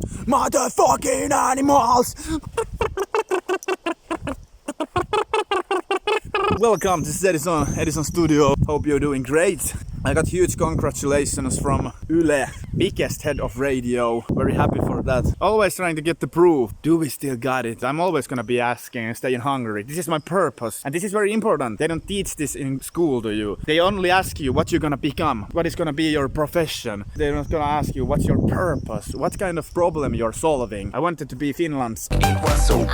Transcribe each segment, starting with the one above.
Motherfucking animals! Welcome, this is Edizon Studio. Hope you're doing great. I got huge congratulations from Yle, biggest head of radio. Very happy for that. Always trying to get the proof. Do we still got it? I'm always gonna be asking and staying hungry. This is my purpose. And this is very important. They don't teach this in school to you. They only ask you what you're gonna become. What is gonna be your profession. They're not gonna ask you what's your purpose. What kind of problem you're solving. I wanted to be Finland's. It was so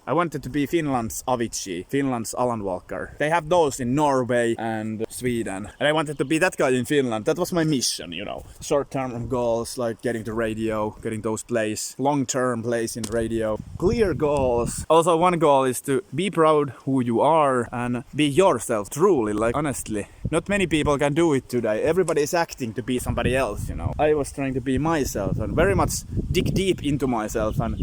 I wanted to be Finland's Avicii, Finland's Alan Walker. They have those in Norway and Sweden. And I wanted to be that guy in Finland. That was my mission, you know. Short-term goals like getting to radio, getting those plays. Long-term plays in radio. Clear goals. Also one goal is to be proud who you are and be yourself truly, like honestly. Not many people can do it today. Everybody is acting to be somebody else, you know. I was trying to be myself and very much dig deep into myself and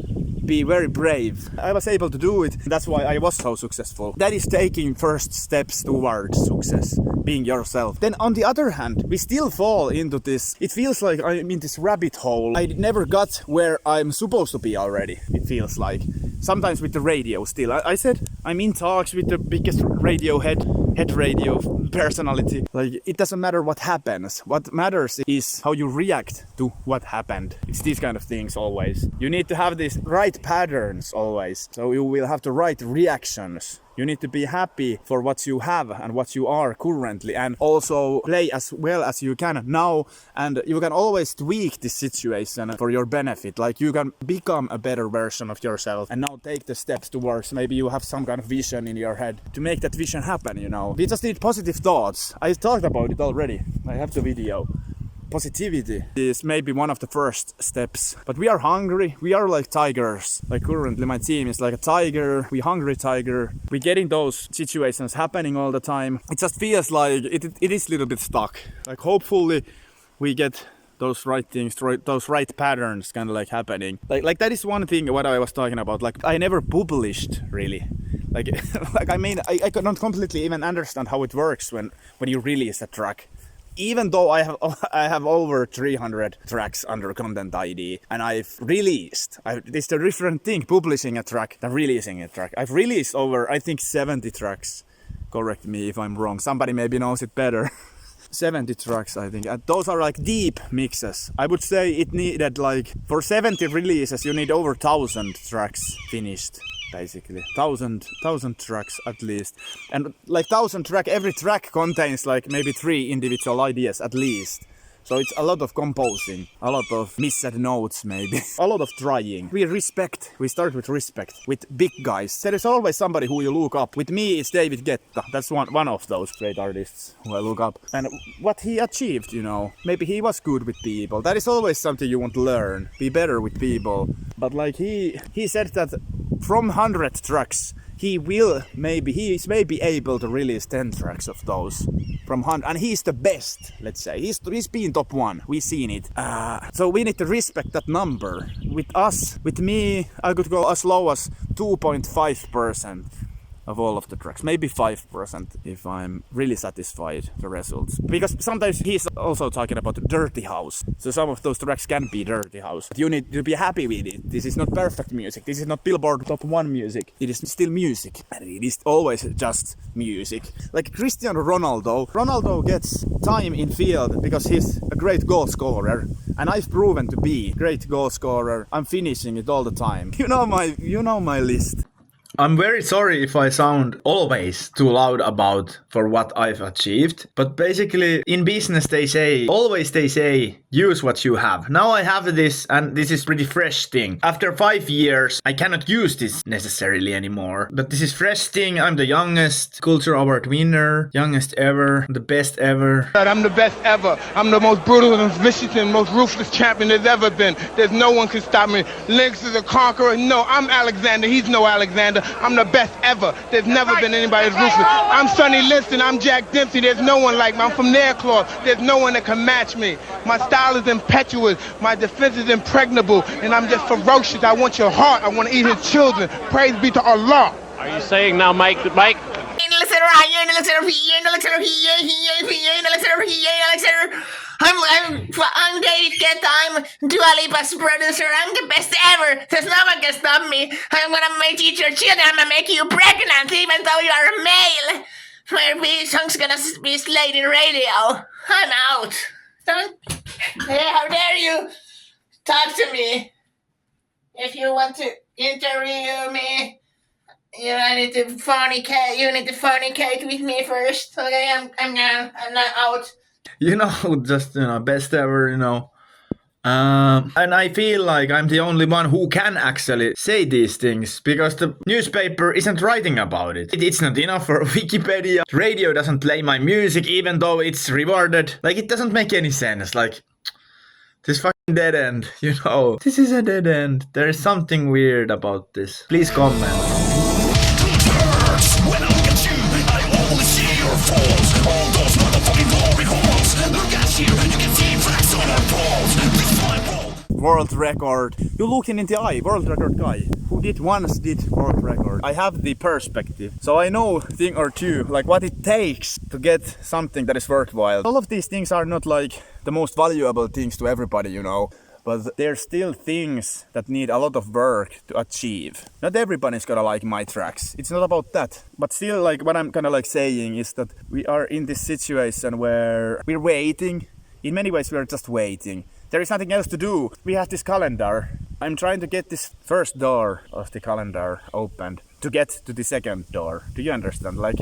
be very brave. I was able to do it. That's why I was so successful. That is taking first steps towards success, being yourself. Then on the other hand, we still fall into this. It feels like I'm in this rabbit hole. I never got where I'm supposed to be already, it feels like. Sometimes with the radio still. I said I'm in talks with the biggest radio head radio personality. Like, it doesn't matter what happens. What matters is how you react to what happened. It's these kind of things always. You need to have these right patterns always. So you will have the right reactions. You need to be happy for what you have and what you are currently and also play as well as you can now, and you can always tweak this situation for your benefit. Like, you can become a better version of yourself and now take the steps towards, maybe you have some kind of vision in your head to make that vision happen, you know. We just need positive thoughts. I talked about it already. I have the video. Positivity is maybe one of the first steps, but we are hungry. We are like tigers. Like currently my team is like a tiger. We hungry tiger. We getting those situations happening all the time. It just feels like it is a little bit stuck. Like hopefully we get those right things, those right patterns kind of like happening. Like that is one thing what I was talking about. Like I never published really. Like I mean I could not completely even understand how it works when you release a track. Even though I have over 300 tracks under Content ID and I've released, it's a different thing publishing a track than releasing a track. I've released over, I think, 70 tracks. Correct me if I'm wrong. Somebody maybe knows it better. 70 tracks, I think. And those are like deep mixes. I would say it needed like, for 70 releases, you need over 1,000 tracks finished. Basically 1,000 tracks at least, and like 1,000 track, every track contains like maybe 3 individual ideas at least. So it's a lot of composing, a lot of missed notes maybe, a lot of trying. We start with respect, with big guys. There is always somebody who you look up. With me it's David Guetta, that's one of those great artists who I look up. And what he achieved, you know, maybe he was good with people. That is always something you want to learn, be better with people. But like he said that from 100 tracks, he is maybe able to release 10 tracks of those from 100, and he's the best, let's say. He's been top 1, we've seen it. So we need to respect that number. With me, I could go as low as 2.5% of all of the tracks, maybe 5% if I'm really satisfied the results. Because sometimes he's also talking about dirty house, so some of those tracks can be dirty house. But you need to be happy with it. This is not perfect music, this is not Billboard top 1 music, it is still music, and it is always just music. Like Cristiano Ronaldo gets time in field because he's a great goal scorer, and I've proven to be a great goal scorer. I'm finishing it all the time. You know my list. I'm very sorry if I sound always too loud about for what I've achieved, but basically in business they say, use what you have. Now I have this, and this is pretty fresh thing. After 5 years, I cannot use this necessarily anymore, but this is fresh thing. I'm the youngest Culture Award winner, youngest ever, the best ever. I'm the best ever. I'm the most brutal and vicious and most ruthless champion there's ever been. There's no one can stop me. Lynx is a conqueror. No, I'm Alexander. He's no Alexander. I'm the best ever. There's never been anybody as ruthless. I'm Sonny Liston. I'm Jack Dempsey. There's no one like me. I'm from Nairclaw. There's no one that can match me. My style is impetuous. My defense is impregnable. And I'm just ferocious. I want your heart. I want to eat his children. Praise be to Allah. Are you saying now, Mike? I'm David Guetta, I'm Dua Lipa's producer, I'm the best ever, there's no one can stop me. I'm gonna make you eat your children, I'm gonna make you pregnant even though you are a male. My song's gonna be slayed in radio. I'm out. How dare you talk to me? If you want to interview me, you need to fornicate with me first. Okay, I'm not out. Just best ever, and I feel like I'm the only one who can actually say these things because the newspaper isn't writing about it. It's not enough for Wikipedia. Radio doesn't play my music even though it's rewarded. Like, it doesn't make any sense. Like, this fucking dead end, This is a dead end. There is something weird about this. Please comment. World record. You look in the eye, world record guy. Who once did world record. I have the perspective. So I know a thing or two, like what it takes to get something that is worthwhile. All of these things are not like the most valuable things to everybody, But there's still things that need a lot of work to achieve. Not everybody's gonna like my tracks. It's not about that. But still, like, what I'm kind of like saying is that we are in this situation where we're waiting. In many ways, we're just waiting. There is nothing else to do. We have this calendar. I'm trying to get this first door of the calendar opened to get to the second door. Do you understand? Like,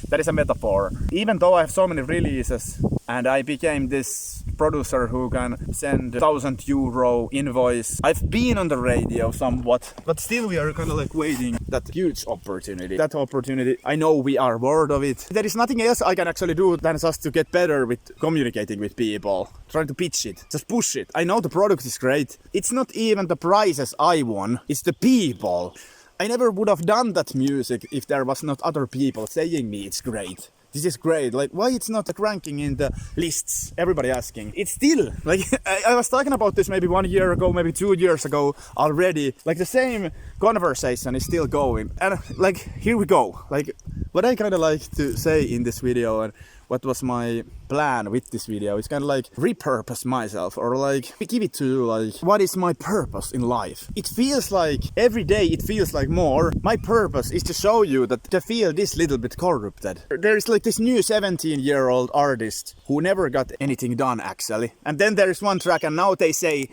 that is a metaphor. Even though I have so many releases and I became this producer who can send €1,000 invoice. I've been on the radio somewhat, but still we are kind of like waiting that huge opportunity. That opportunity, I know we are bored of it. There is nothing else I can actually do than just to get better with communicating with people. Trying to pitch it, just push it. I know the product is great. It's not even the prizes I won, it's the people. I never would have done that music if there was not other people saying me it's great. This is great. Like, why it's not ranking in the lists? Everybody asking. It's still, like, I was talking about this maybe 1 year ago, maybe 2 years ago already. Like, the same conversation is still going. And, like, here we go. Like, what I kind of like to say in this video and what was my plan with this video is kind of like repurpose myself or like give it to like what is my purpose in life. It feels like every day it feels like more. My purpose is to show you that the field is a little bit corrupted. There is like this new 17-year-old artist who never got anything done actually. And then there is one track and now they say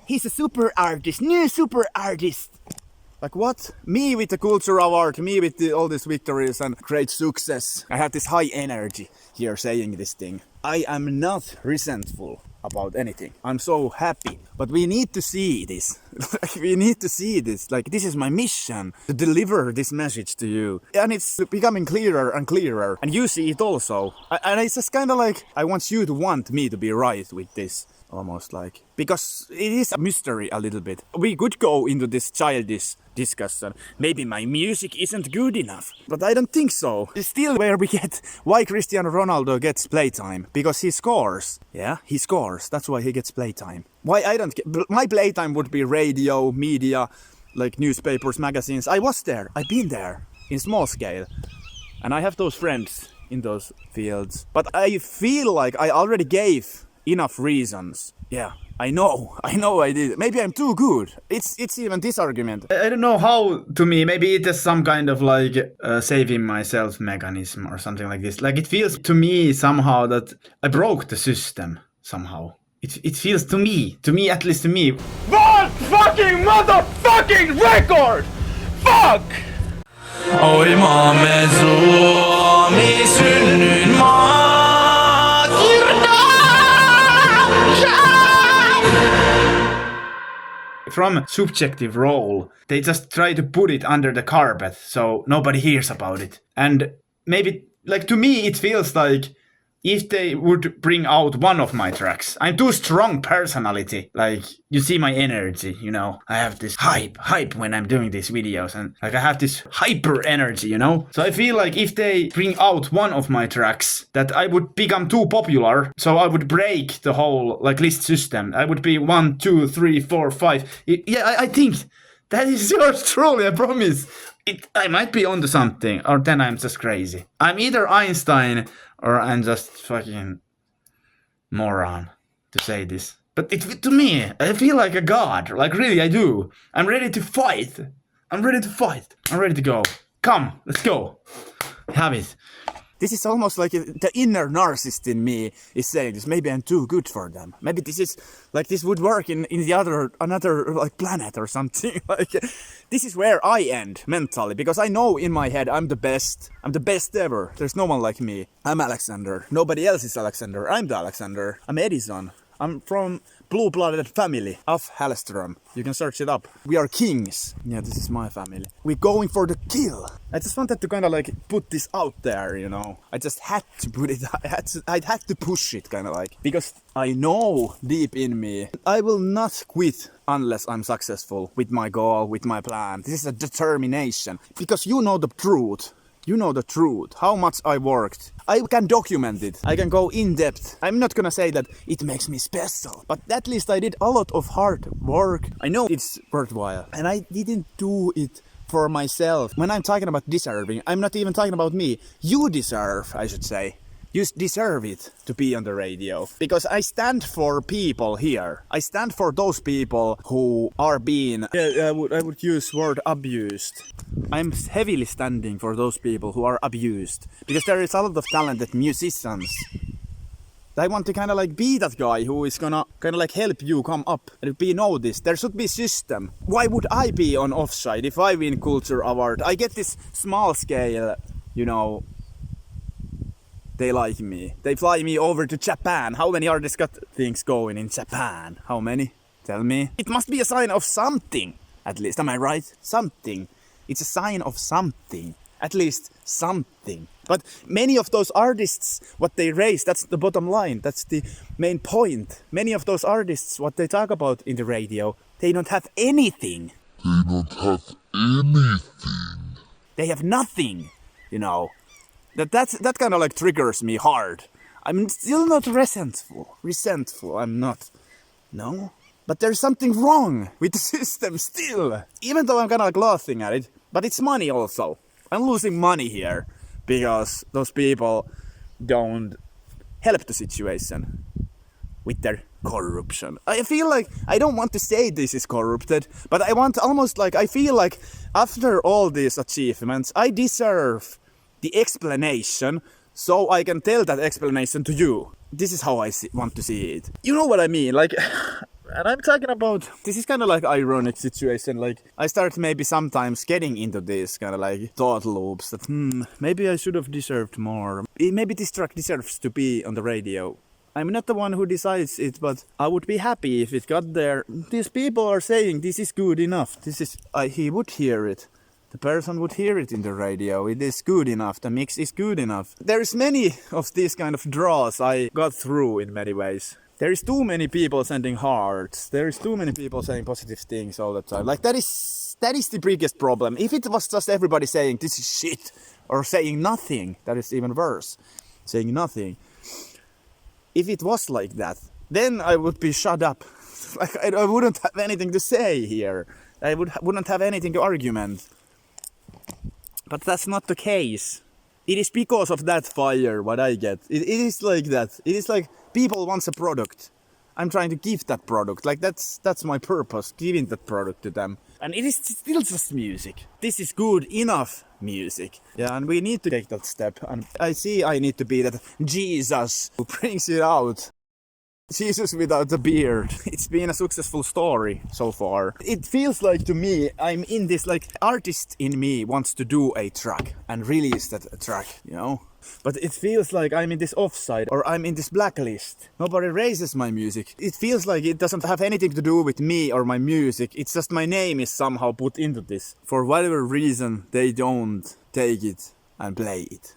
he's a super artist, new super artist. Like what? Me with the culture of art, me with all these victories and great success. I have this high energy here saying this thing. I am not resentful about anything. I'm so happy. But we need to see this. We need to see this. Like, this is my mission to deliver this message to you. And it's becoming clearer and clearer. And you see it also. And it's just kind of like, I want you to want me to be right with this. Almost like, because it is a mystery a little bit. We could go into this childish discussion. Maybe my music isn't good enough, but I don't think so. It's still where we get why Cristiano Ronaldo gets playtime, because he scores. Yeah, he scores. That's why he gets playtime. Why I don't get my playtime would be radio, media, like newspapers, magazines. I was there. I've been there in small scale, and I have those friends in those fields. But I feel like I already gave enough reasons. Yeah, I know I did. Maybe I'm too good. It's even this argument. I don't know how, to me, maybe it is some kind of like saving myself mechanism or something like this. Like, it feels to me somehow that I broke the system somehow. It feels to me, at least to me. World fucking motherfucking record! Fuck! Oi maamme Suomi synnyin maa. From subjective role, they just try to put it under the carpet so nobody hears about it. And maybe, like, to me, it feels like if they would bring out one of my tracks. I'm too strong personality. Like, you see my energy, you know. I have this hype when I'm doing these videos, and like I have this hyper energy, you know. So I feel like if they bring out one of my tracks, that I would become too popular. So I would break the whole like list system. I would be 1, 2, 3, 4, 5. Yeah, I think that is yours truly, I promise. I might be onto something, or then I'm just crazy. I'm either Einstein or I'm just fucking moron to say this. But to me, I feel like a god. Like, really, I do. I'm ready to fight. I'm ready to go. Come, let's go. Have it. This is almost like the inner narcissist in me is saying this. Maybe I'm too good for them. Maybe this is like this would work in another like planet or something. Like this is where I end mentally, because I know in my head I'm the best. I'm the best ever. There's no one like me. I'm Alexander. Nobody else is Alexander. I'm the Alexander. I'm Edizon. I'm from blue-blooded family of Hallström. You can search it up. We are kings. Yeah, this is my family. We're going for the kill. I just wanted to kind of like put this out there, you know. I just had to put it. I had to push it, kind of like, because I know deep in me I will not quit unless I'm successful with my goal, with my plan. This is a determination, because you know the truth. You know the truth, how much I worked. I can document it. I can go in depth. I'm not gonna say that it makes me special, but at least I did a lot of hard work. I know it's worthwhile. And I didn't do it for myself. When I'm talking about deserving, I'm not even talking about me. You deserve, I should say. You deserve it to be on the radio. Because I stand for people here. I stand for those people who are being, I would use word abused. I'm heavily standing for those people who are abused. Because there is a lot of talented musicians. I want to kind of like be that guy who is gonna kind of like help you come up and be noticed. There should be system. Why would I be on offside if I win Culture Award? I get this small scale, you know. They like me. They fly me over to Japan. How many artists got things going in Japan? How many? Tell me. It must be a sign of something. At least, am I right? Something. It's a sign of something. At least something. But many of those artists, what they raise, that's the bottom line. That's the main point. Many of those artists, what they talk about in the radio, they don't have anything. They have nothing, you know. That kind of like triggers me hard. I'm still not resentful. I'm not. No. But there's something wrong with the system still. Even though I'm kind of like laughing at it. But it's money also. I'm losing money here. Because those people don't help the situation with their corruption. I feel like I don't want to say this is corrupted. But I want almost like, I feel like after all these achievements, I deserve the explanation, so I can tell that explanation to you. This is how I want to see it. You know what I mean? Like, and I'm talking about, this is kind of like ironic situation. Like, I start maybe sometimes getting into this kind of like thought loops that, maybe I should have deserved more. Maybe this track deserves to be on the radio. I'm not the one who decides it, but I would be happy if it got there. These people are saying this is good enough. He would hear it. The person would hear it in the radio. It is good enough. The mix is good enough. There's many of these kind of draws I got through in many ways. There is too many people sending hearts. There is too many people saying positive things all the time. Like that is the biggest problem. If it was just everybody saying this is shit or saying nothing, that is even worse. Saying nothing. If it was like that, then I would be shut up. Like I wouldn't have anything to say here. I wouldn't have anything to argument. But that's not the case. It is because of that fire what I get. It is like that. It is like people want a product. I'm trying to give that product. Like that's my purpose, giving that product to them. And it is still just music. This is good enough music. Yeah, and we need to take that step. And I see I need to be that Jesus who brings it out. Jesus without a beard. It's been a successful story so far. It feels like to me, I'm in this like artist in me wants to do a track and release that track, you know? But it feels like I'm in this offside or I'm in this blacklist. Nobody raises my music. It feels like it doesn't have anything to do with me or my music. It's just my name is somehow put into this. For whatever reason, they don't take it and play it.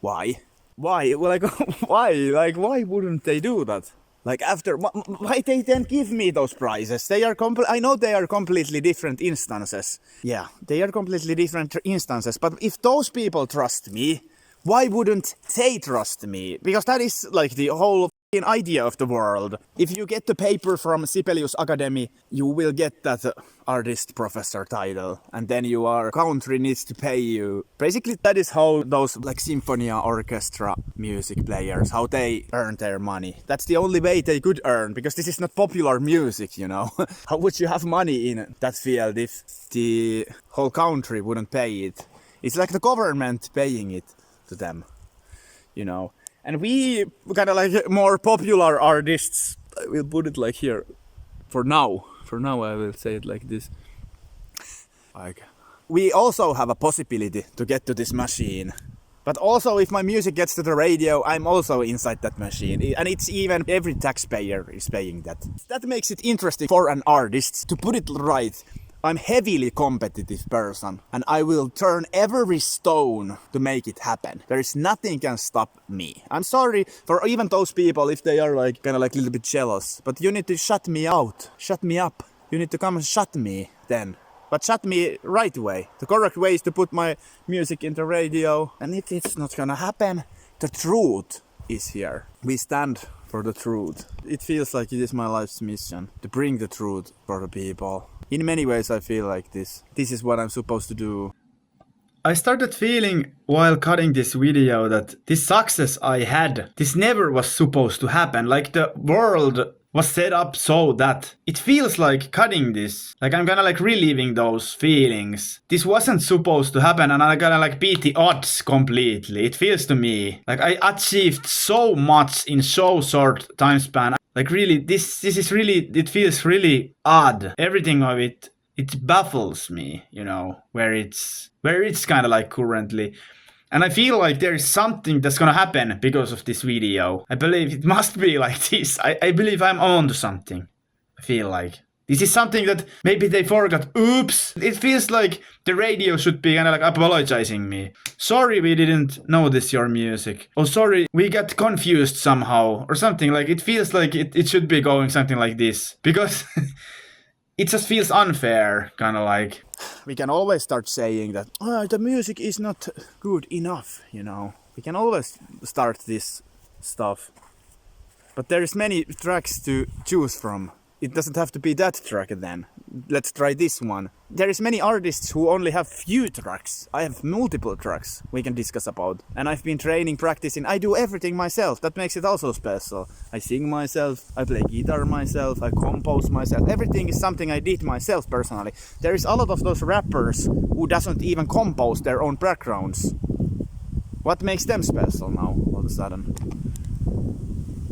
Why? Why? Well, like, why? Like, why wouldn't they do that? Like, after, why they then give me those prizes? They are I know they are completely different instances. Yeah, they are completely different instances. But if those people trust me, why wouldn't they trust me? Because that is like the whole idea of the world. If you get the paper from Sibelius Academy, you will get that artist professor title, and then your country needs to pay you. Basically, that is how those like symphonia orchestra music players, how they earn their money. That's the only way they could earn, because this is not popular music, you know. How would you have money in that field if the whole country wouldn't pay it? It's like the government paying it to them, you know. And we kind of like more popular artists, I will put it like here, for now I will say it like this. Like, we also have a possibility to get to this machine. But also if my music gets to the radio, I'm also inside that machine. And it's even every taxpayer is paying that. That makes it interesting for an artist. To put it right, I'm heavily competitive person, and I will turn every stone to make it happen. There is nothing can stop me. I'm sorry for even those people if they are like kind of like a little bit jealous, but you need to shut me out, shut me up. You need to come and shut me then. But shut me right way. The correct way is to put my music in the radio, and if it's not gonna happen, the truth is here. We stand for the truth. It feels like it is my life's mission to bring the truth for the people. In many ways I feel like this is what I'm supposed to do. I started feeling while cutting this video that this success I had, this never was supposed to happen. Like the world was set up so that it feels like cutting this, like I'm gonna like reliving those feelings. This wasn't supposed to happen, and I'm gonna like beat the odds completely. It feels to me like I achieved so much in so short time span. Like really, this is really, it feels really odd. Everything of it baffles me, you know, where it's kind of like currently. And I feel like there is something that's gonna happen because of this video. I believe it must be like this. I believe I'm on to something. I feel like. This is something that maybe they forgot. Oops! It feels like the radio should be kind of like apologizing me. Sorry we didn't notice your music. Oh sorry, we got confused somehow. Or something like, it feels like it should be going something like this. Because it just feels unfair, kind of like. We can always start saying that the music is not good enough, you know. We can always start this stuff. But there is many tracks to choose from. It doesn't have to be that track then. Let's try this one. There is many artists who only have few tracks. I have multiple tracks we can discuss about. And I've been training, practicing. I do everything myself. That makes it also special. I sing myself, I play guitar myself, I compose myself. Everything is something I did myself personally. There is a lot of those rappers who doesn't even compose their own backgrounds. What makes them special now, all of a sudden?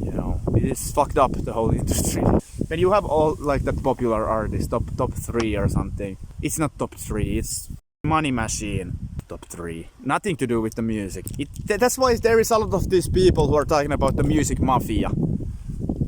You know, it is fucked up, the whole industry. When you have all like that popular artist, top 3 or something, it's not top 3, it's money machine top 3. Nothing to do with the music. That's why there is a lot of these people who are talking about the music mafia.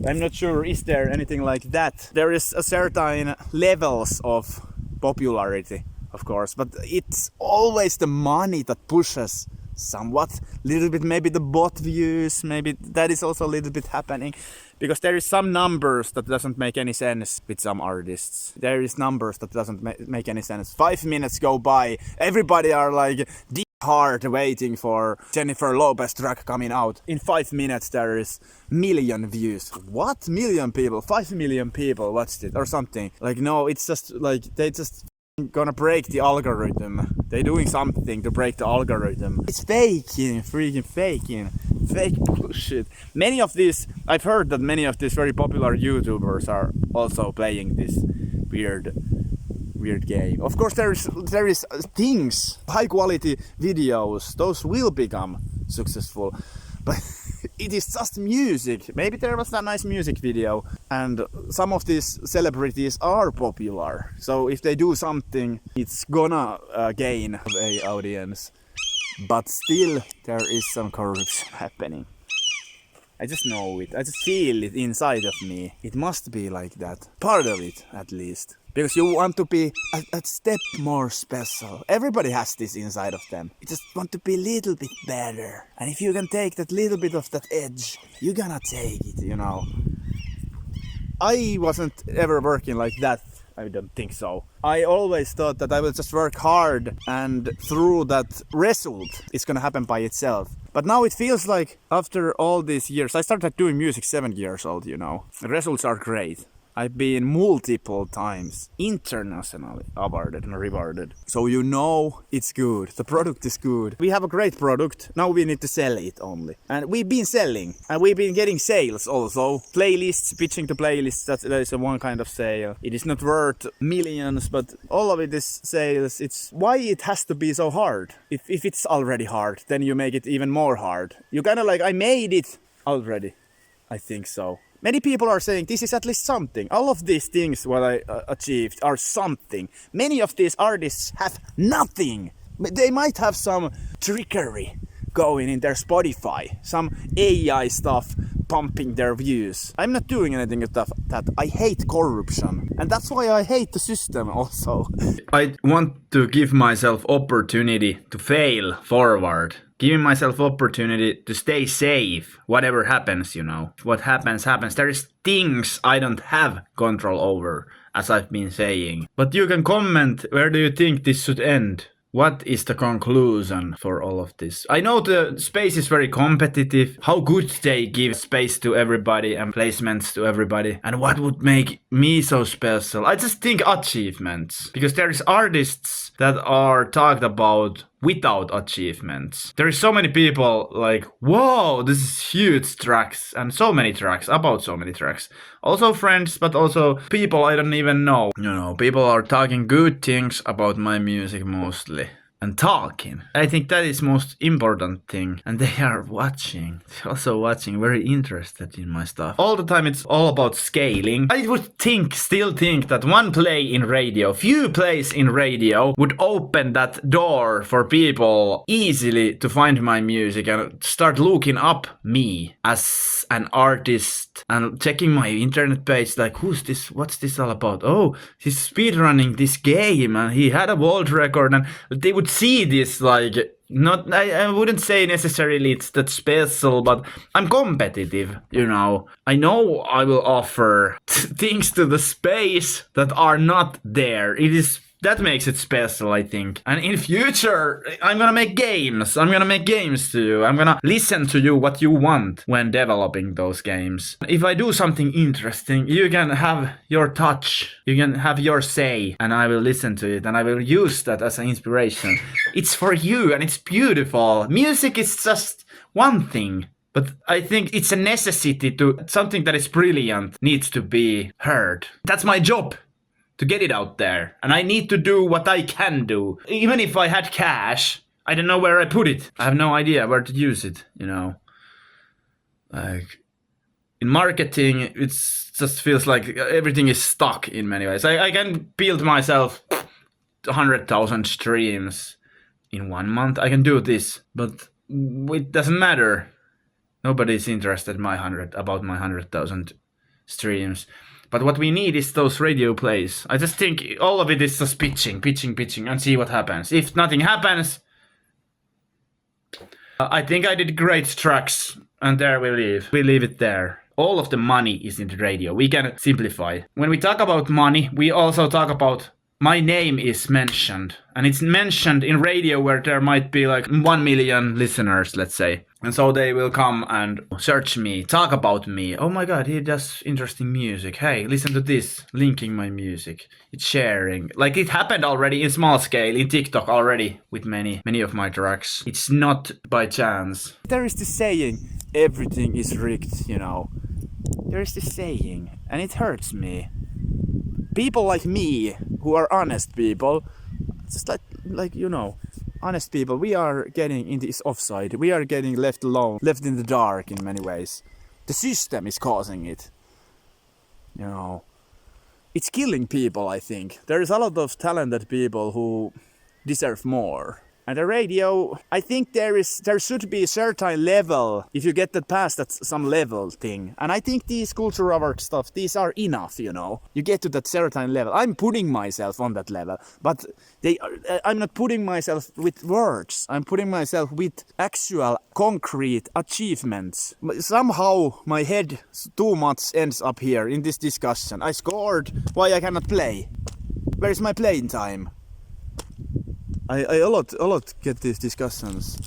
I'm not sure, is there anything like that? There is a certain levels of popularity, of course, but it's always the money that pushes somewhat, little bit, maybe the bot views, maybe that is also a little bit happening, because there is some numbers that doesn't make any sense with some artists. There is numbers that doesn't make any sense. 5 minutes go by, everybody are like deep hard waiting for Jennifer Lopez track coming out. In 5 minutes there is million views. What? Million people? 5 million people watched it or something. Like no, it's just like they just gonna break the algorithm. They're doing something to break the algorithm. It's faking, freaking faking, fake bullshit. Many of these, I've heard that many of these very popular YouTubers are also playing this weird game. Of course there is things, high quality videos, those will become successful. But it is just music. Maybe there was a nice music video and some of these celebrities are popular. So if they do something, it's gonna gain an audience. But still, there is some corruption happening. I just know it. I just feel it inside of me. It must be like that. Part of it, at least. Because you want to be a step more special. Everybody has this inside of them. You just want to be a little bit better. And if you can take that little bit of that edge, you're gonna take it, you know. I wasn't ever working like that. I don't think so. I always thought that I will just work hard and through that result it's gonna happen by itself. But now it feels like after all these years, I started doing music 7 years old, you know. The results are great. I've been multiple times internationally awarded and rewarded. So you know it's good. The product is good. We have a great product. Now we need to sell it only. And we've been selling. And we've been getting sales also. Playlists, pitching to playlists, that is one kind of sale. It is not worth millions, but all of it is sales. It's why it has to be so hard. If it's already hard, then you make it even more hard. You kind of like, I made it already. I think so. Many people are saying this is at least something. All of these things what I achieved are something. Many of these artists have nothing. They might have some trickery going in their Spotify. Some AI stuff pumping their views. I'm not doing anything of that. I hate corruption. And that's why I hate the system also. I want to give myself opportunity to fail forward. Giving myself opportunity to stay safe, whatever happens, you know. What happens, happens. There is things I don't have control over, as I've been saying. But you can comment, where do you think this should end? What is the conclusion for all of this? I know the space is very competitive. How good they give space to everybody and placements to everybody. And what would make me so special? I just think achievements. Because there is artists that are talked about without achievements. There is so many people like, whoa, this is huge tracks. And so many tracks, about so many tracks. Also friends, but also people I don't even know. You know, people are talking good things about my music mostly. And talking. I think that is most important thing. And they are watching. Also watching, very interested in my stuff. All the time it's all about scaling. I would still think that one play in radio, few plays in radio would open that door for people easily to find my music and start looking up me as an artist and checking my internet page like, who's this, what's this all about? Oh, he's speedrunning this game and he had a world record, and they would see this like, not, I wouldn't say necessarily it's that special, but I'm competitive, you know. I know I will offer things to the space that are not there. That makes it special, I think. And in future, I'm gonna make games. I'm gonna make games to you. I'm gonna listen to you what you want when developing those games. If I do something interesting, you can have your touch. You can have your say. And I will listen to it. And I will use that as an inspiration. It's for you and it's beautiful. Music is just one thing. But I think it's a necessity to... Something that is brilliant needs to be heard. That's my job. To get it out there. And I need to do what I can do. Even if I had cash, I don't know where I put it. I have no idea where to use it, you know. Like, in marketing, it just feels like everything is stuck in many ways. I can build myself 100,000 streams in 1 month. I can do this, but it doesn't matter. Nobody's interested about my 100,000 streams. But what we need is those radio plays. I just think all of it is just pitching, and see what happens. If nothing happens, I think I did great tracks, and there we leave. We leave it there. All of the money is in the radio. We can simplify. When we talk about money, we also talk about my name is mentioned. And it's mentioned in radio where there might be like 1 million listeners, let's say. And so they will come and search me, talk about me. Oh my god, he does interesting music. Hey, listen to this, linking my music. It's sharing. Like it happened already in small scale, in TikTok already, with many of my tracks. It's not by chance. There is this saying, everything is rigged, you know. There is this saying, and it hurts me. People like me, who are honest people, just like you know, honest people, we are getting in this offside. We are getting left alone, left in the dark in many ways. The system is causing it. You know, it's killing people, I think. There is a lot of talented people who deserve more. And the radio, I think there should be a certain level, if you get that past that some level thing. And I think these culture award stuff, these are enough, you know. You get to that certain level. I'm putting myself on that level, but I'm not putting myself with words. I'm putting myself with actual concrete achievements. Somehow my head too much ends up here in this discussion. I scored, why I cannot play? Where's my playing time? I a lot get these discussions.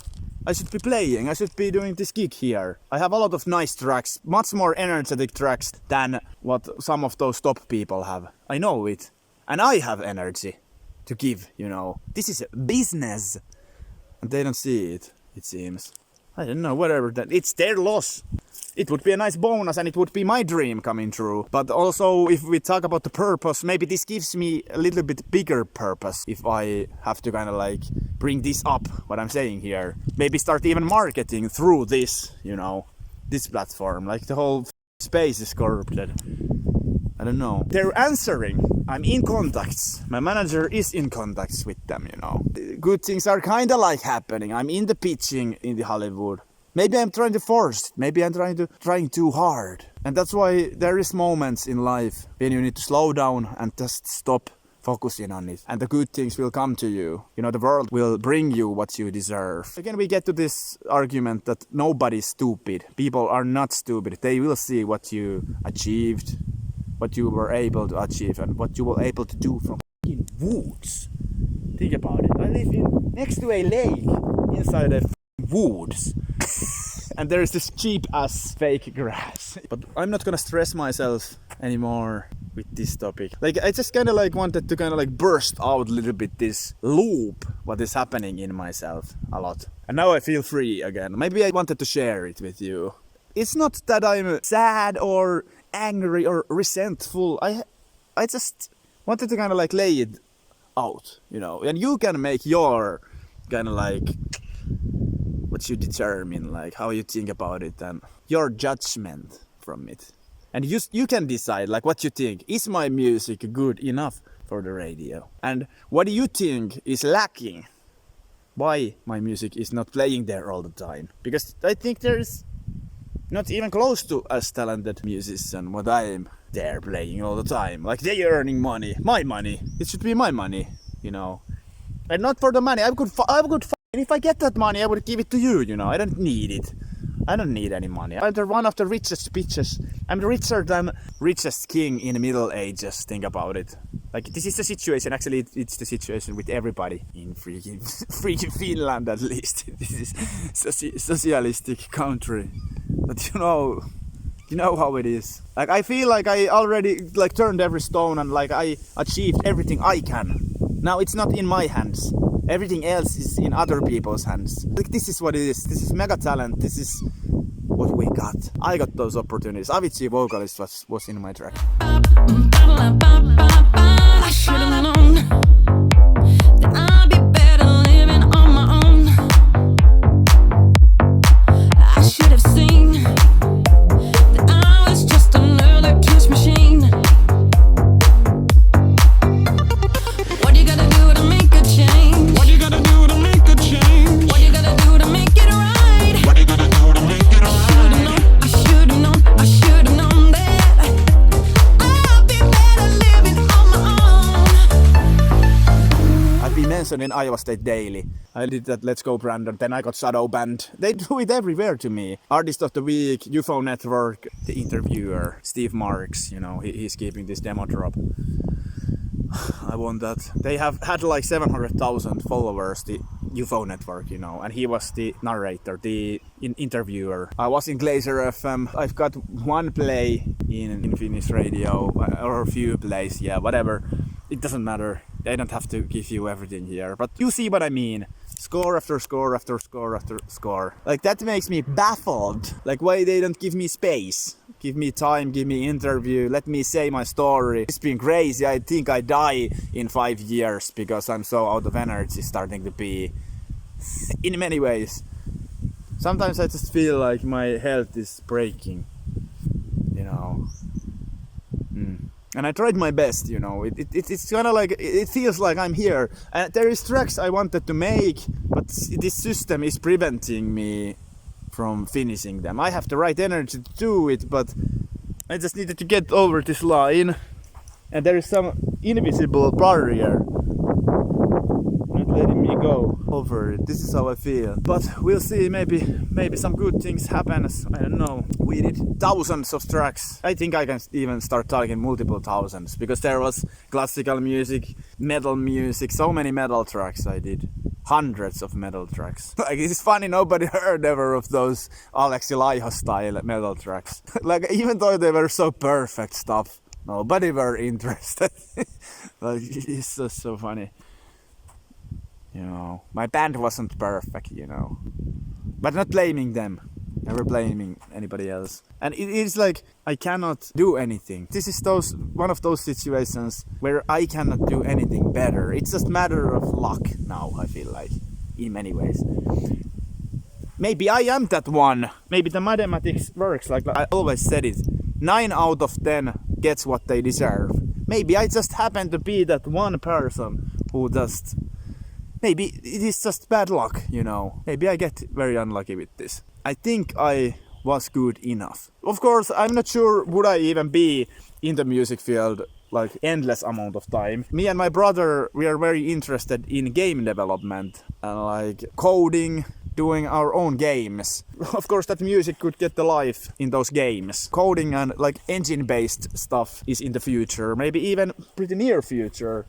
I should be playing, I should be doing this gig here. I have a lot of nice tracks, much more energetic tracks than what some of those top people have. I know it. And I have energy to give, you know. This is business. And they don't see it, it seems. I don't know, whatever that. It's their loss. It would be a nice bonus and it would be my dream coming true. But also, if we talk about the purpose, maybe this gives me a little bit bigger purpose if I have to kind of like bring this up, what I'm saying here. Maybe start even marketing through this, you know, this platform. Like the whole space is corrupted. I don't know. They're answering. I'm in contacts. My manager is in contacts with them, you know. Good things are kind of like happening. I'm in the pitching in the Hollywood. Maybe I'm trying to force it. Maybe I'm trying too hard. And that's why there is moments in life when you need to slow down and just stop focusing on it. And the good things will come to you. You know, the world will bring you what you deserve. Again, we get to this argument that nobody's stupid. People are not stupid. They will see what you achieved, what you were able to achieve, and what you were able to do from f***ing woods. Think about it. I live next to a lake inside a woods. And there's this cheap ass fake grass. But I'm not gonna stress myself anymore with this topic. Like, I just kind of like wanted to kind of like burst out a little bit this loop, what is happening in myself a lot. And now I feel free again. Maybe I wanted to share it with you. It's not that I'm sad or angry or resentful. I just wanted to kind of like lay it out, you know. And you can make your kind of like what you determine, like how you think about it and your judgment from it. And you can decide like what you think. Is my music good enough for the radio? And what do you think is lacking? Why my music is not playing there all the time? Because I think there's not even close to as talented musician what I'm there playing all the time. Like they earning money, my money. It should be my money, you know. And not for the money. If I get that money, I would give it to you, you know. I don't need it. I don't need any money. I'm one of the richest bitches. I'm richer than richest king in the Middle Ages. Think about it. Like, this is the situation. Actually, it's the situation with everybody in freaking Finland, at least. This is socialistic country. But you know how it is. Like, I feel like I already like turned every stone and like I achieved everything I can. Now it's not in my hands. Everything else is in other people's hands. Like, this is what it is. This is mega talent. This is what we got. I got those opportunities. Avicii vocalist was in my track. I should've known that I'd be better living on my own. I should have seen that I was just another cash machine. What you gotta do to make a change? What you gotta do to make a change? What you gotta do to make it right? What you gotta do to make it right? I should've known that I'd be better living on my own. I've been mentioned in Iowa State Daily. I did that Let's Go Brandon, then I got shadow banned. They do it everywhere to me. Artist of the Week, UFO Network, The Interviewer, Steve Marks, you know, he's keeping this demo drop. I want that. They have had like 700,000 followers, the UFO Network, you know, and he was the narrator, the interviewer. I was in Glacier FM. I've got one play in Finnish radio, or a few plays, yeah, whatever. It doesn't matter. They don't have to give you everything here, but you see what I mean. Score after score after score after score. Like, that makes me baffled. Like, why they don't give me space? Give me time, give me interview, let me say my story. It's been crazy. I think I die in 5 years because I'm so out of energy starting to be. In many ways. Sometimes I just feel like my health is breaking. You know. And I tried my best, you know. It's kind of like, it feels like I'm here. And there is tracks I wanted to make, but this system is preventing me from finishing them. I have the right energy to do it, but I just needed to get over this line. And there is some invisible barrier not letting me go over it. This is how I feel. But we'll see, maybe some good things happen. I don't know. We did thousands of tracks. I think I can even start talking multiple thousands, because there was classical music, metal music, so many metal tracks I did. Hundreds of metal tracks. Like, it's funny, nobody heard ever of those Alex Laiho style metal tracks. Like, even though they were so perfect stuff, nobody were interested. Like, it's just so funny. You know, my band wasn't perfect, you know. But not blaming them. Never blaming anybody else. And it is like, I cannot do anything. This is one of those situations where I cannot do anything better. It's just a matter of luck now, I feel like, in many ways. Maybe I am that one. Maybe the mathematics works like I always said it. 9 out of 10 gets what they deserve. Maybe I just happen to be that one person who just... Maybe it is just bad luck, you know. Maybe I get very unlucky with this. I think I was good enough. Of course, I'm not sure would I even be in the music field like endless amount of time. Me and my brother, we are very interested in game development and like coding, doing our own games. Of course, that music could get the life in those games. Coding and like engine-based stuff is in the future, maybe even pretty near future.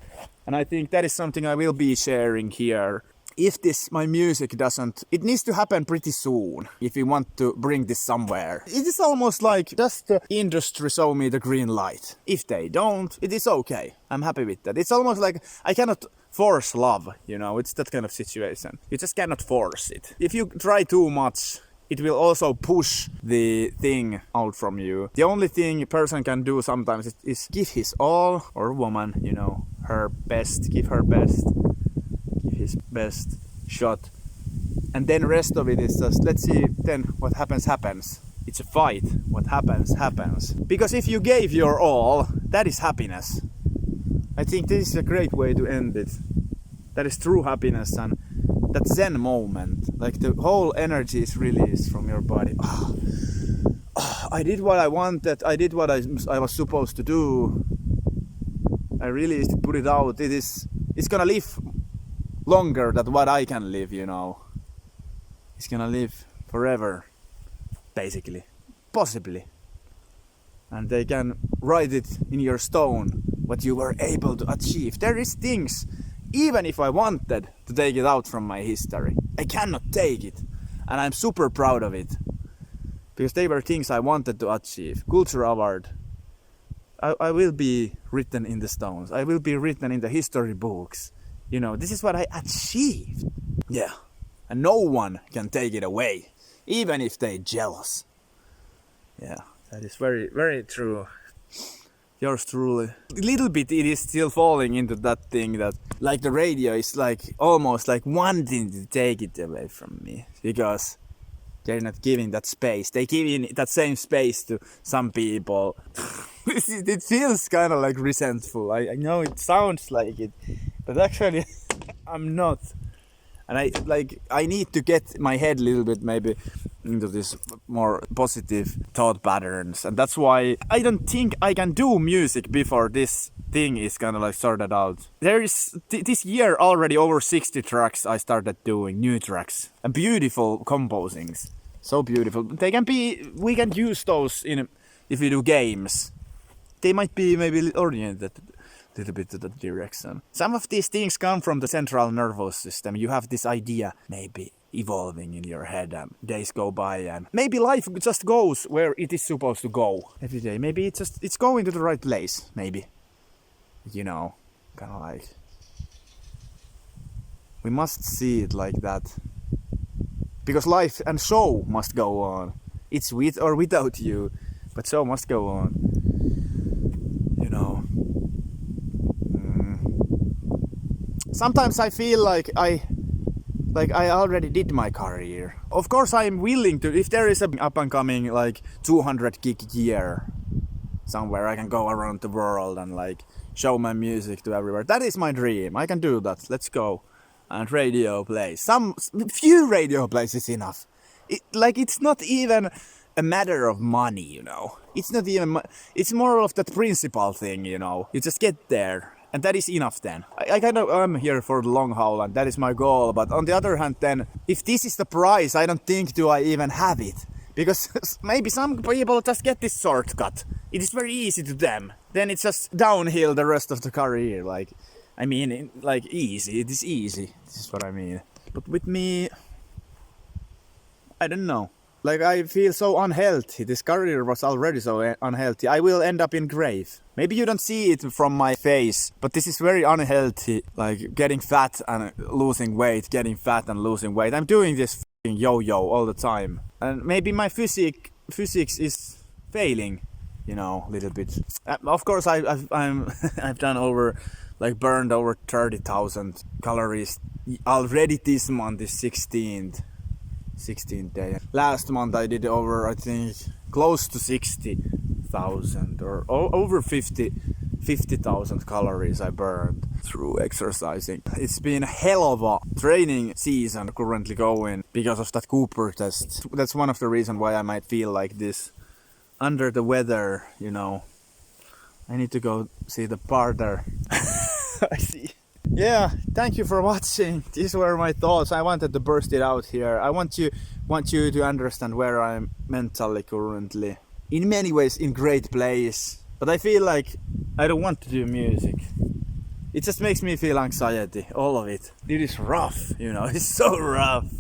And I think that is something I will be sharing here. If my music doesn't, it needs to happen pretty soon if we want to bring this somewhere. It is almost like just the industry show me the green light. If they don't, it is okay. I'm happy with that. It's almost like I cannot force love, you know, it's that kind of situation. You just cannot force it. If you try too much, it will also push the thing out from you. The only thing a person can do sometimes is give his all, or a woman, you know, her best, give her best, give his best shot. And then rest of it is just, let's see, then what happens, happens. It's a fight. What happens, happens. Because if you gave your all, that is happiness. I think this is a great way to end it. That is true happiness, and that Zen moment, like the whole energy is released from your body. I did what I wanted, I did what I was supposed to do. I really put it out. It's gonna live longer than what I can live, you know. It's gonna live forever, basically, possibly. And they can write it in your stone what you were able to achieve. There is things, even if I wanted to take it out from my history, I cannot take it. And I'm super proud of it. Because they were things I wanted to achieve. Culture award. I will be written in the stones. I will be written in the history books. You know, this is what I achieved. Yeah. And no one can take it away. Even if they're jealous. Yeah, that is very, very true. Yours truly. A little bit it is still falling into that thing that like the radio is like almost like wanting to take it away from me. Because they're not giving that space. They give that same space to some people. It feels kind of like resentful. I know it sounds like it. But actually I'm not. And I need to get my head a little bit maybe into this more positive thought patterns. And that's why I don't think I can do music before this thing is kind of like sorted out. There is this year already over 60 tracks I started doing, new tracks. And beautiful composings. So beautiful. They can be, we can use those if we do games. They might be maybe oriented a little bit to that direction. Some of these things come from the central nervous system. You have this idea maybe evolving in your head and days go by and maybe life just goes where it is supposed to go every day. Maybe it's going to the right place, maybe. You know, kind of like we must see it like that. Because life and show must go on. It's with or without you, but show must go on. You know. Sometimes I feel like I already did my career. Of course I'm willing to, if there is an up and coming like 200 gig year, somewhere I can go around the world and like show my music to everywhere. That is my dream. I can do that. Let's go. And radio plays. Some few radio plays is enough. It's not even a matter of money, you know. It's not even. It's more of that principle thing, you know. You just get there, and that is enough. Then I kind of am here for the long haul, and that is my goal. But on the other hand, then if this is the price, I don't think do I even have it, because maybe some people just get this shortcut. It is very easy to them. Then it's just downhill the rest of the career. Like, I mean, like easy. It is easy. This is what I mean. But with me, I don't know. Like, I feel so unhealthy. This career was already so unhealthy. I will end up in grave. Maybe you don't see it from my face, but this is very unhealthy. Like, getting fat and losing weight, getting fat and losing weight. I'm doing this f***ing yo-yo all the time. And maybe my physics is failing, you know, a little bit. Of course, I've done over, like, burned over 30,000 calories. Already this month is 16th day. Last month I did over, I think, close to 60,000 or over 50,000 calories I burned through exercising. It's been a hell of a training season currently going because of that Cooper test. That's one of the reasons why I might feel like this, under the weather, you know. I need to go see the partner. I see. Yeah, thank you for watching. These were my thoughts. I wanted to burst it out here. I want you to understand where I'm mentally currently. In many ways, in great place. But I feel like I don't want to do music. It just makes me feel anxiety, all of it. It is rough, you know, it's so rough.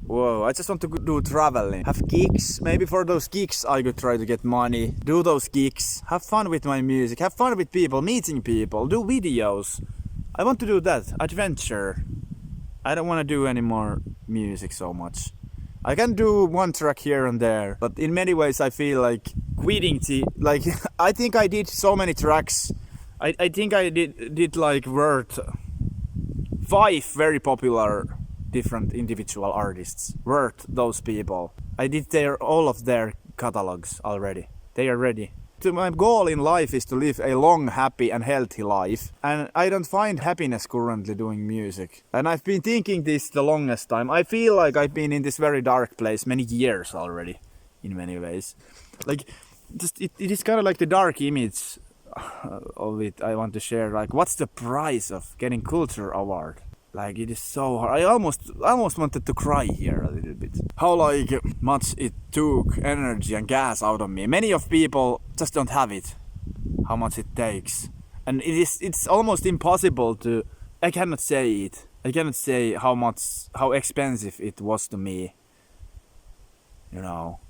Whoa, I just want to do traveling. Have gigs. Maybe for those gigs I could try to get money. Do those gigs. Have fun with my music. Have fun with people, meeting people. Do videos. I want to do that, adventure. I don't want to do any more music so much. I can do one track here and there, but in many ways I feel like quitting like, I think I did so many tracks. I think I did like worth 5 very popular different individual artists. Worth those people. I did all of their catalogs already. They are ready. My goal in life is to live a long, happy and healthy life, and I don't find happiness currently doing music. And I've been thinking this the longest time. I feel like I've been in this very dark place many years already, in many ways. Like, just it is kind of like the dark image of it I want to share. Like, what's the price of getting Culture Award? Like, it is so hard. I almost wanted to cry here a little bit. How like much it took energy and gas out of me. Many of people just don't have it. How much it takes. And it's almost impossible to, I cannot say it. I cannot say how expensive it was to me. You know.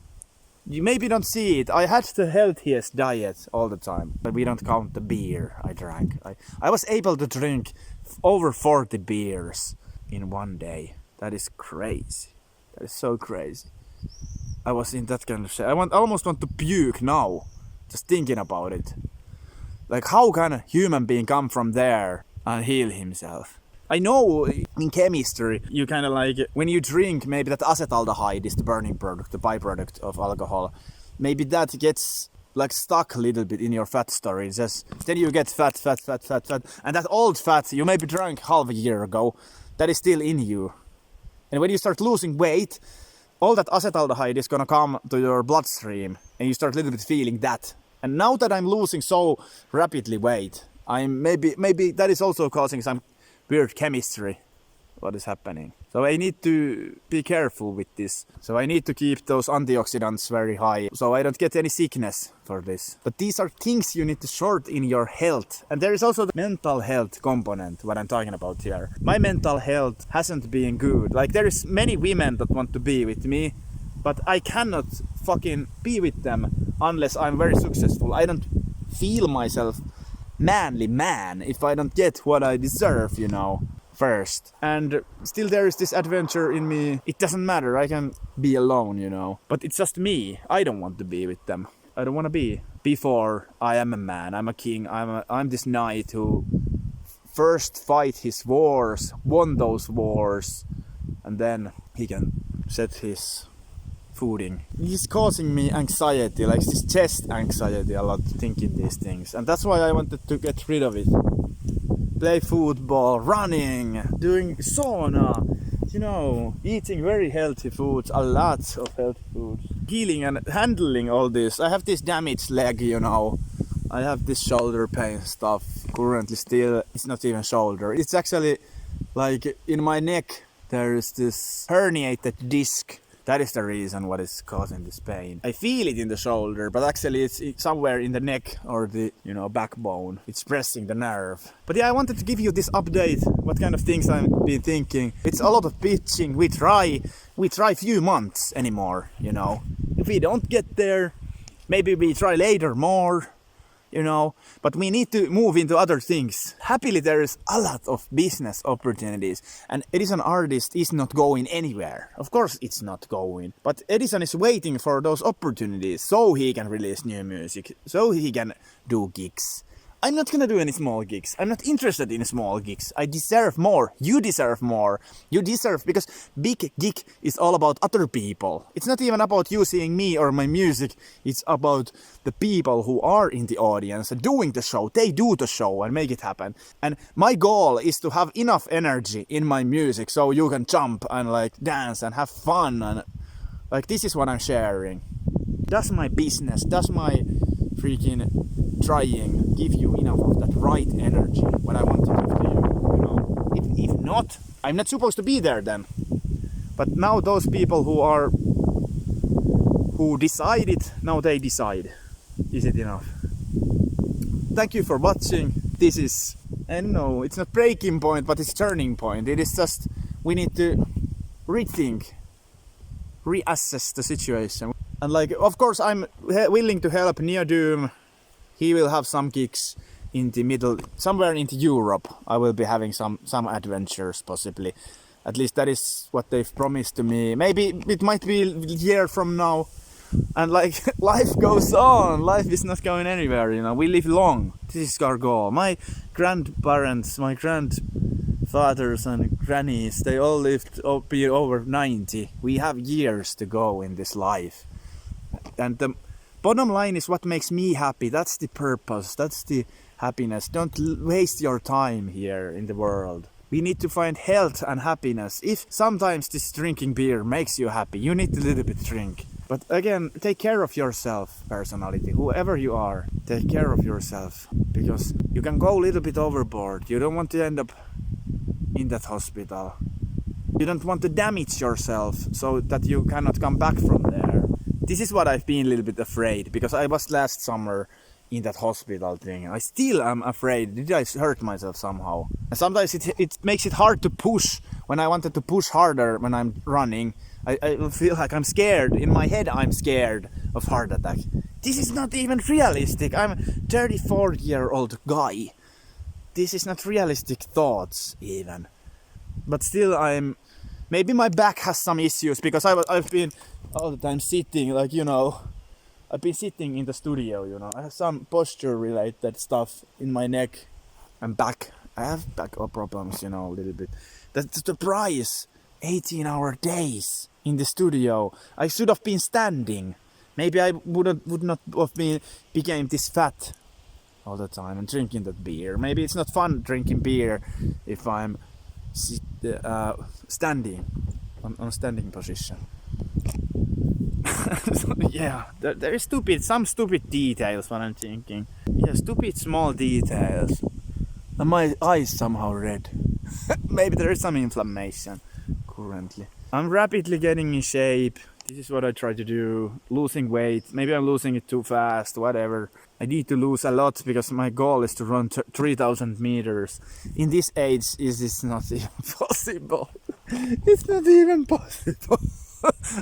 You maybe don't see it. I had the healthiest diet all the time. But we don't count the beer I drank. I was able to drink over 40 beers in one day. That is crazy. That is so crazy. I was in that kind of shape. I almost want to puke now, just thinking about it. Like, how can a human being come from there and heal himself? I know in chemistry, you kind of like, when you drink, maybe that acetaldehyde is the burning product, the byproduct of alcohol. Maybe that gets like stuck a little bit in your fat storage. Then you get fat. And that old fat you maybe drank half a year ago, that is still in you. And when you start losing weight, all that acetaldehyde is gonna come to your bloodstream, and you start a little bit feeling that. And now that I'm losing so rapidly weight, I'm maybe that is also causing some weird chemistry, what is happening. So I need to be careful with this. So I need to keep those antioxidants very high, so I don't get any sickness for this. But these are things you need to sort in your health. And there is also the mental health component, what I'm talking about here. My mental health hasn't been good. Like, there is many women that want to be with me, but I cannot fucking be with them unless I'm very successful. I don't feel myself manly man if I don't get what I deserve, you know, first. And still there is this adventure in me. It doesn't matter, I can be alone, you know. But it's just me. I don't want to be with them. I don't want to be. Before, I am a man, I'm a king, I'm this knight who first fight his wars, won those wars, and then he can set his fooding. It's causing me anxiety, like this chest anxiety a lot, thinking these things. And that's why I wanted to get rid of it. Play football, running, doing sauna, you know, eating very healthy foods, a lot of healthy foods. Healing and handling all this. I have this damaged leg, you know. I have this shoulder pain stuff. Currently still, it's not even shoulder. It's actually like in my neck there is this herniated disc. That is the reason what is causing this pain. I feel it in the shoulder, but actually it's somewhere in the neck or the, you know, backbone. It's pressing the nerve. But yeah, I wanted to give you this update. What kind of things I've been thinking. It's a lot of pitching. We try few months anymore, you know. If we don't get there, maybe we try later more. You know, but we need to move into other things. Happily, there is a lot of business opportunities, and Edizon artist is not going anywhere. Of course, it's not going, but Edizon is waiting for those opportunities so he can release new music, so he can do gigs. I'm not gonna do any small gigs. I'm not interested in small gigs. I deserve more. You deserve more. You deserve, because big gig is all about other people. It's not even about you seeing me or my music. It's about the people who are in the audience and doing the show. They do the show and make it happen. And my goal is to have enough energy in my music so you can jump and like dance and have fun, and like this is what I'm sharing. That's my business. That's my freaking trying give you enough of that right energy what I want to give to you, you know. If not, I'm not supposed to be there then. But now those people who decided, now they decide. Is it enough? Thank you for watching. This is, I don't know, it's not breaking point, but it's turning point. It is just, we need to rethink, reassess the situation. And like, of course, I'm willing to help Nia Doom. He will have some gigs in the middle, somewhere into Europe. I will be having some adventures, possibly. At least that is what they've promised to me. Maybe it might be a year from now. And like, life goes on. Life is not going anywhere, you know. We live long. This is our goal. My grandparents, my grandfathers and grannies, they all lived over 90. We have years to go in this life. And the bottom line is what makes me happy. That's the purpose. That's the happiness. Don't waste your time here in the world. We need to find health and happiness. If sometimes this drinking beer makes you happy, you need a little bit drink. But again, take care of yourself, personality. Whoever you are, take care of yourself. Because you can go a little bit overboard. You don't want to end up in that hospital. You don't want to damage yourself so that you cannot come back from there. This is what I've been a little bit afraid, because I was last summer in that hospital thing. I still am afraid. Did I hurt myself somehow? And sometimes it makes it hard to push. When I wanted to push harder when I'm running, I feel like I'm scared. In my head, I'm scared of heart attack. This is not even realistic. I'm a 34-year-old guy. This is not realistic thoughts even. But still, maybe my back has some issues, because I've been all the time sitting, like, you know, I've been sitting in the studio, you know. I have some posture related stuff in my neck and back. I have back problems, you know, a little bit. That's the price. 18-hour days in the studio. I should have been standing. Maybe I would not have became this fat all the time and drinking that beer. Maybe it's not fun drinking beer if I'm standing on standing position. So, yeah, there is some stupid details what I'm thinking. Yeah, stupid small details. And my eyes somehow red. Maybe there is some inflammation currently. I'm rapidly getting in shape. This is what I try to do. Losing weight. Maybe I'm losing it too fast, whatever. I need to lose a lot because my goal is to run 3,000 meters. In this age, is this not even possible? It's not even possible.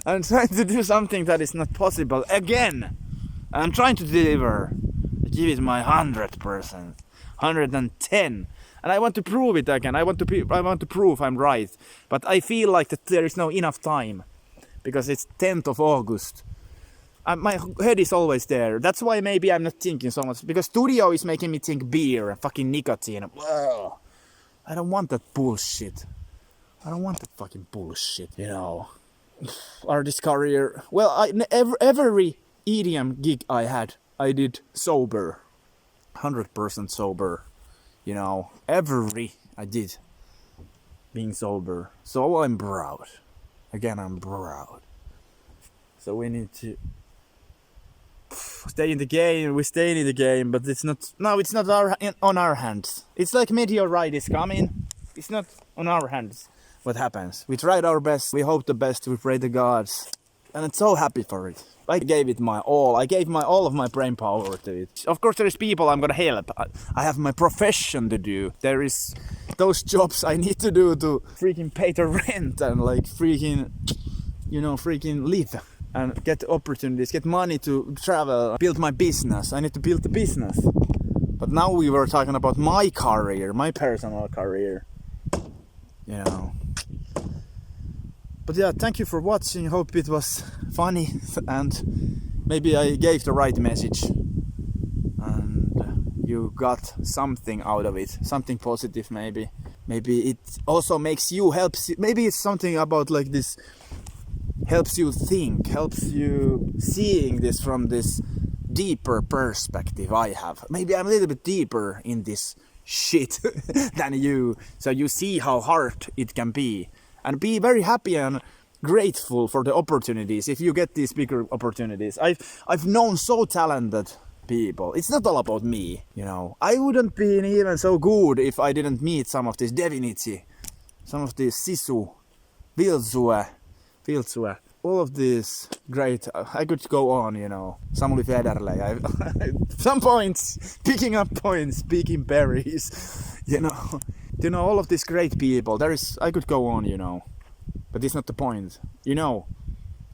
I'm trying to do something that is not possible again. I'm trying to deliver. I give it my 100%, 110, and I want to prove it again. I want to prove I'm right. But I feel like that there is no enough time, because it's 10th of August. My head is always there. That's why maybe I'm not thinking so much, because studio is making me think beer and fucking nicotine. Ugh. I don't want that bullshit. I don't want that fucking bullshit, you know. artist career. Well, every EDM gig I had, I did sober, 100% sober. You know, every I did being sober. So I'm proud. Again, I'm proud. So we need to stay in the game. We stay in the game, but it's not. No, it's not on our hands. It's like meteorite is coming. It's not on our hands. What happens? We tried our best. We hope the best. We pray the gods, and I'm so happy for it. I gave it my all. I gave all of my brain power to it. Of course, there is people I'm gonna help. I have my profession to do. There is those jobs I need to do to freaking pay the rent and like freaking, freaking live and get opportunities, get money to travel, build my business. I need to build the business. But now we were talking about my career, my personal career. But yeah, thank you for watching. Hope it was funny and maybe I gave the right message and you got something out of it, something positive maybe. Maybe it also makes you, maybe it's something about like this, helps you think, helps you seeing this from this deeper perspective I have. Maybe I'm a little bit deeper in this shit than you, so you see how hard it can be. And be very happy and grateful for the opportunities if you get these bigger opportunities. I've known so talented people. It's not all about me, I wouldn't be even so good if I didn't meet some of this Divinity, some of this Sisu, Viltsue, all of these great. I could go on, Samuli Federley. Some points, picking up points, picking berries, all of these great people. I could go on, but it's not the point.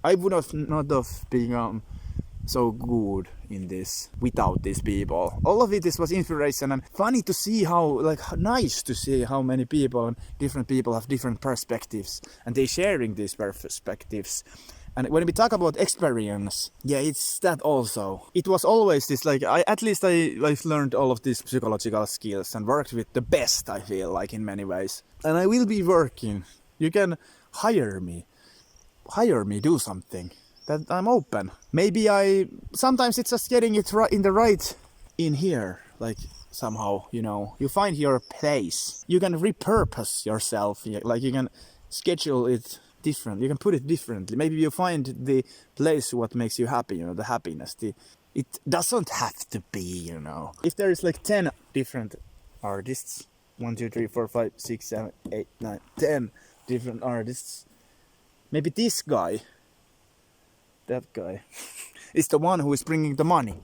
I would have not have become so good in this without these people. All of it was inspiration and funny to see nice to see how many people and different people have different perspectives and they sharing these perspectives. And when we talk about experience, yeah, it's that also. It was always this, I've learned all of these psychological skills and worked with the best, I feel like, in many ways. And I will be working. You can hire me, do something. That I'm open. Maybe sometimes it's just getting it right in here, like somehow, you find your place. You can repurpose yourself, like you can schedule it different. You can put it differently. Maybe you find the place what makes you happy, the happiness. It doesn't have to be, If there is 10 different artists, 1, 2, 3, 4, 5, 6, 7, 8, 9, 10 different artists. Maybe this guy, that guy, is the one who is bringing the money.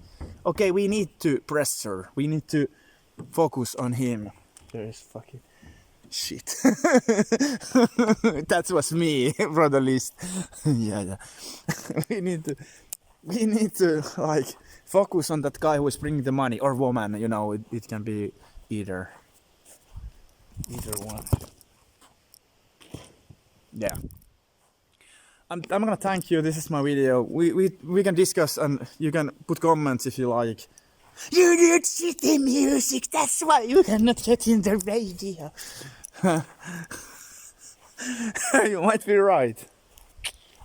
Okay, we need to pressure. We need to focus on him. There is fucking shit. That was me for the list. yeah. we need to focus on that guy who is bringing the money, or woman. It can be either one. Yeah. I'm gonna thank you. This is my video. We can discuss and you can put comments if you like. You need shitty music. That's why you cannot get in the radio. You might be right.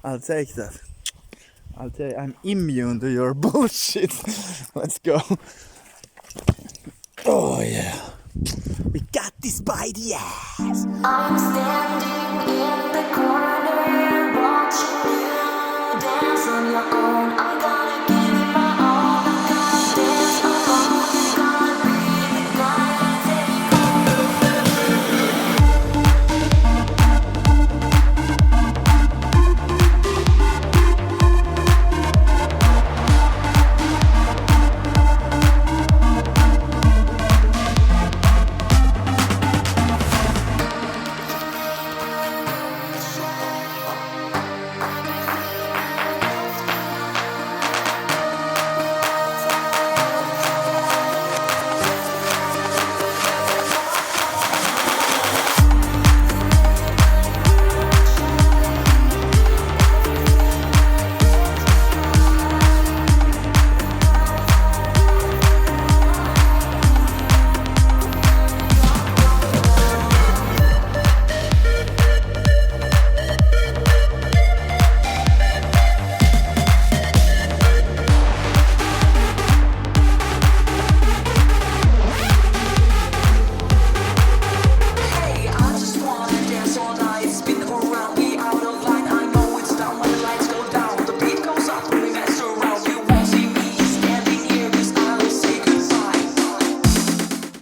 I'll take that. I'm immune to your bullshit. Let's go. Oh yeah. We got this by the ass.